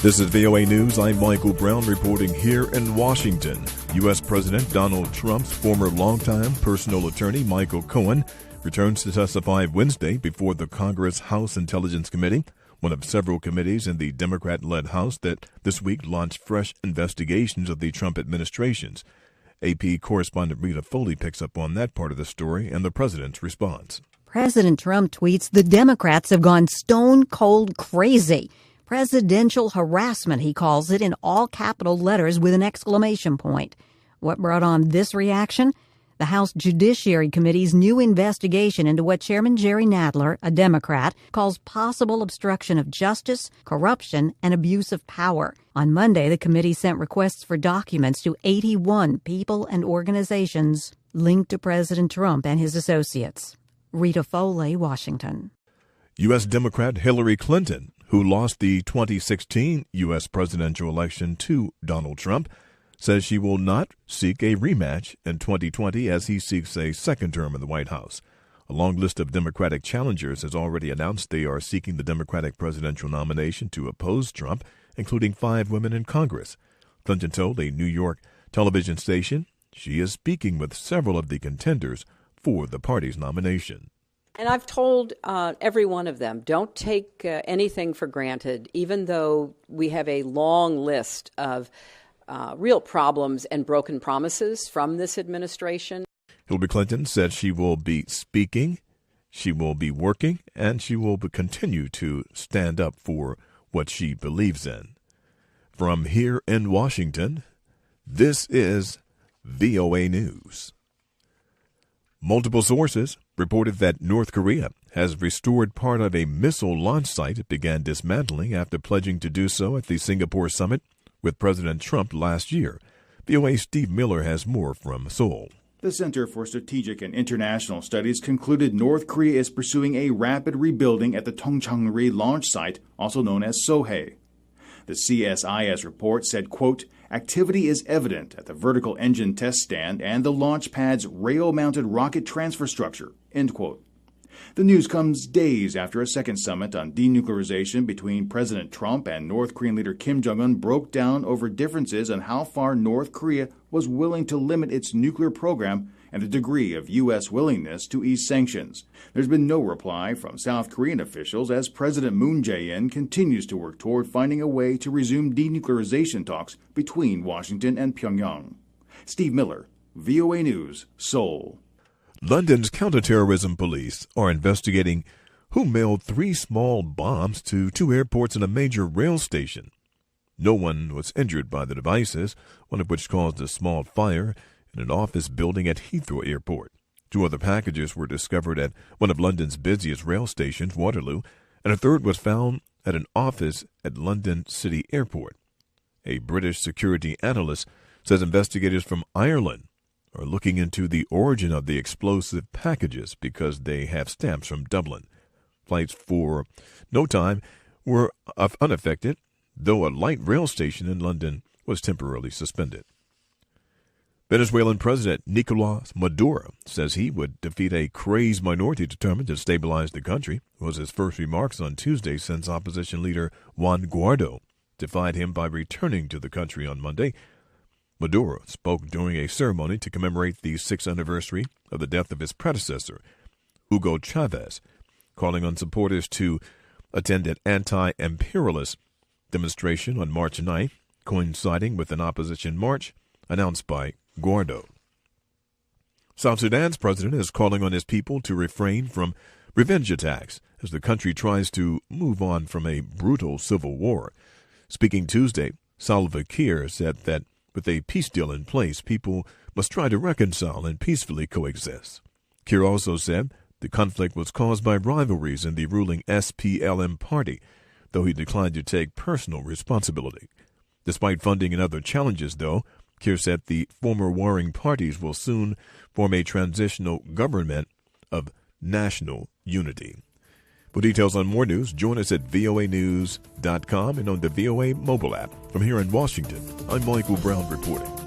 This is VOA News. I'm Michael Brown reporting here in Washington. U.S. President Donald Trump's former longtime personal attorney, Michael Cohen, returns to testify Wednesday before the Congress House Intelligence Committee, one of several committees in the Democrat-led House that this week launched fresh investigations of the Trump administrations. AP correspondent Rita Foley picks up on that part of the story and the president's response. President Trump tweets the Democrats have gone stone cold crazy. Presidential harassment, he calls it, in all capital letters with an exclamation point. What brought on this reaction? The House Judiciary Committee's new investigation into what Chairman Jerry Nadler, a Democrat, calls possible obstruction of justice, corruption, and abuse of power. On Monday, the committee sent requests for documents to 81 people and organizations linked to President Trump and his associates. Rita Foley, Washington. U.S. Democrat Hillary Clinton, who lost the 2016 U.S. presidential election to Donald Trump, says she will not seek a rematch in 2020 as he seeks a second term in the White House. A long list of Democratic challengers has already announced they are seeking the Democratic presidential nomination to oppose Trump, including 5 women in Congress. Clinton told a New York television station she is speaking with several of the contenders for the party's nomination. And I've told every one of them, don't take anything for granted, even though we have a long list of real problems and broken promises from this administration. Hillary Clinton said she will be speaking, she will be working, and she will continue to stand up for what she believes in. From here in Washington, this is VOA News. Multiple sources reported that North Korea has restored part of a missile launch site it began dismantling after pledging to do so at the Singapore summit with President Trump last year. VOA's Steve Miller has more from Seoul. The Center for Strategic and International Studies concluded North Korea is pursuing a rapid rebuilding at the Tongchang-ri launch site, also known as Sohae. The CSIS report said, quote, activity is evident at the vertical engine test stand and the launch pad's rail-mounted rocket transfer structure, end quote. The news comes days after a second summit on denuclearization between President Trump and North Korean leader Kim Jong-un broke down over differences on how far North Korea was willing to limit its nuclear program and the degree of U.S. willingness to ease sanctions. There's been no reply from South Korean officials as President Moon Jae-in continues to work toward finding a way to resume denuclearization talks between Washington and Pyongyang. Steve Miller, VOA News, Seoul. London's counterterrorism police are investigating who mailed 3 small bombs to 2 airports and a major rail station. No one was injured by the devices, one of which caused a small fire in an office building at Heathrow Airport. 2 other packages were discovered at one of London's busiest rail stations, Waterloo, and a third was found at an office at London City Airport. A British security analyst says investigators from Ireland are looking into the origin of the explosive packages because they have stamps from Dublin. Flights for no time were unaffected, though a light rail station in London was temporarily suspended. Venezuelan President Nicolas Maduro says he would defeat a crazed minority determined to stabilize the country, was his first remarks on Tuesday since opposition leader Juan Guaido defied him by returning to the country on Monday. Maduro spoke during a ceremony to commemorate the 6th anniversary of the death of his predecessor, Hugo Chavez, calling on supporters to attend an anti-imperialist demonstration on March 9th, coinciding with an opposition march announced by Guaido. South Sudan's president is calling on his people to refrain from revenge attacks as the country tries to move on from a brutal civil war. Speaking Tuesday, Salva Kiir said that with a peace deal in place, people must try to reconcile and peacefully coexist. Kiir also said the conflict was caused by rivalries in the ruling SPLM party, though he declined to take personal responsibility. Despite funding and other challenges, though, Kiir said the former warring parties will soon form a transitional government of national unity. For details on more news, join us at voanews.com and on the VOA mobile app. From here in Washington, I'm Michael Brown reporting.